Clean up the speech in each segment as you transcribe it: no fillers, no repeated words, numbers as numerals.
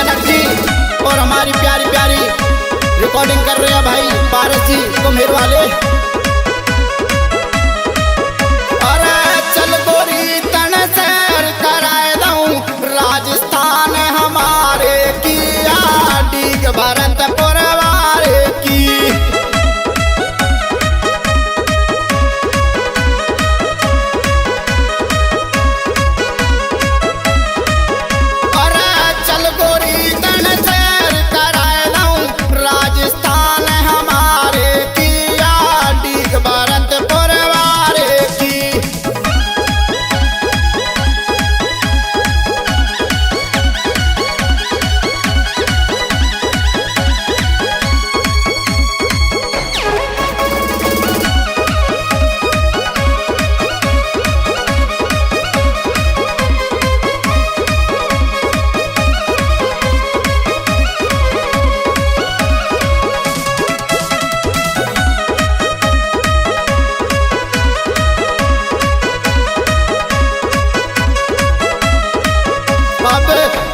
जनक जी और हमारी प्यारी प्यारी रिकॉर्डिंग कर रहे हैं भाई पारस जी कुम्हेर वाले। अरे चल गोरी तन सैर कराए दूं राजस्थान हमारे की डीग भरतपुर वाले की।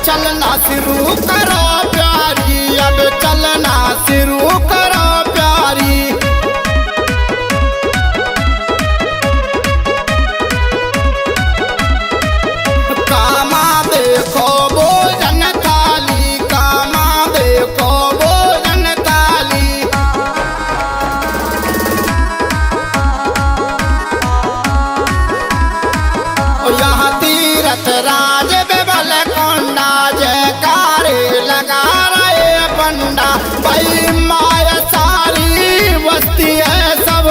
चलना शुरू करो प्यारी, अब चलना शुरू करो प्यारी। कामा देखो भोजन थाली, कामा देखो भोजन थाली। यहाँ तीरथ राज बेबल कोंडा जयकारे लगा रहे पंडा। भाई माया सारी बस्ती है सब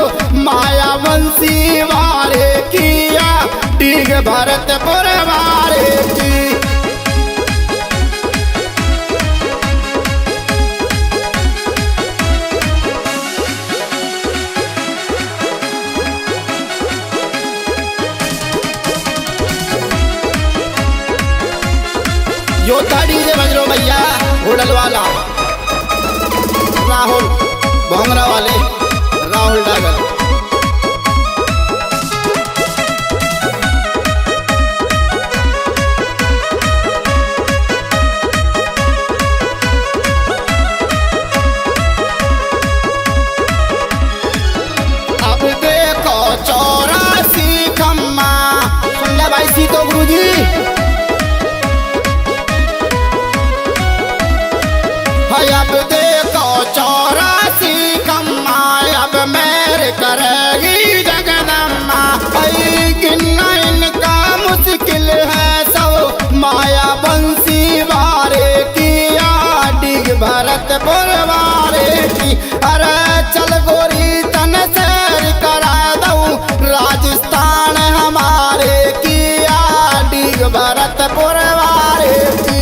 माया वंशी वाले किया डीग भरतपुर वाले की। यो दाढ़ी से बजरो भैया होटल वाला राहुल भोंगरा वाले राहुल डागर। अब देखो 84 खम्मा सुन ले भाई सी तो गुरु जी। अब देखो 84 खम्मा अब मेरे करेगी जगदम्मा। गिनना इनका मुश्किल है सब माया बंसी वारे किया डीग भरतपुर वारे की। अरे चल गोरी तन सैर करा दूं राजस्थान हमारे किया डीग भरतपुर वारे की।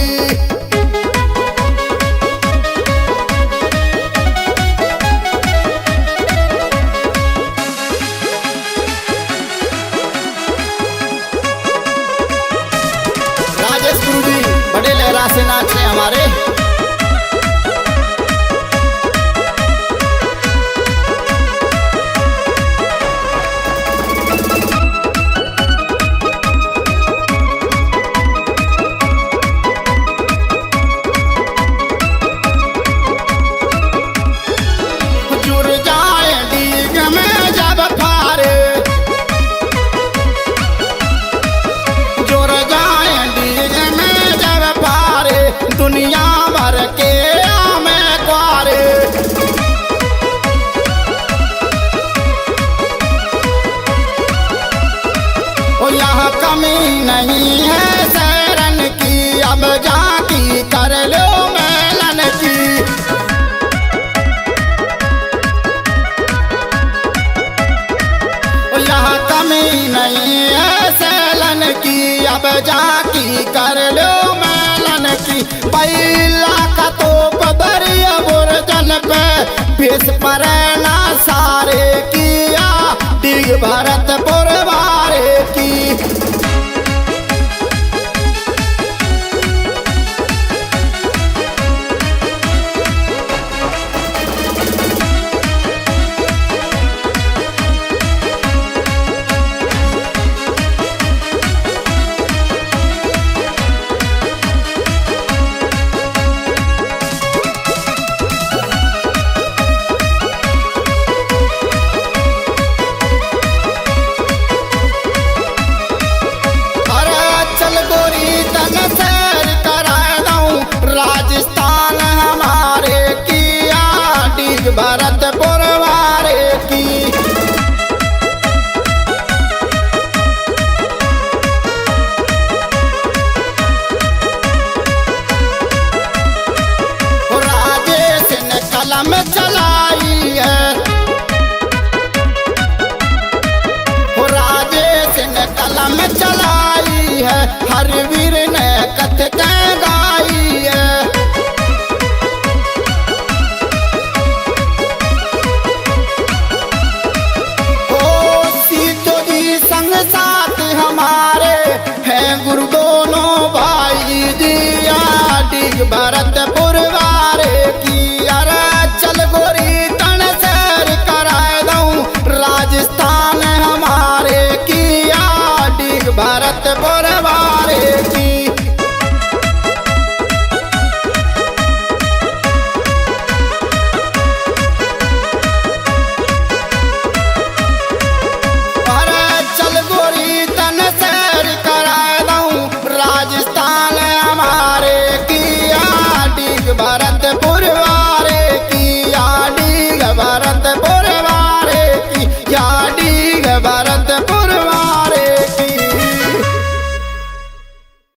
बड़े लहरा से नाचे हमारे। जुड़ जाए डीग में जब फारे, जुड़ जाए डीग में जब फारे दुनिया भर के आमे क्वारे। ओ यहाँ कमी नहीं है शरण की, अब जाकी कर लो मेलन की। ओ यहाँ कमी नहीं है शरण की, अब जाकी कर लो मेलन की। बैला का तो बदरिया बुरजन पे पेश पर ना सारे किया डीग भरतपुर वारे की। कलम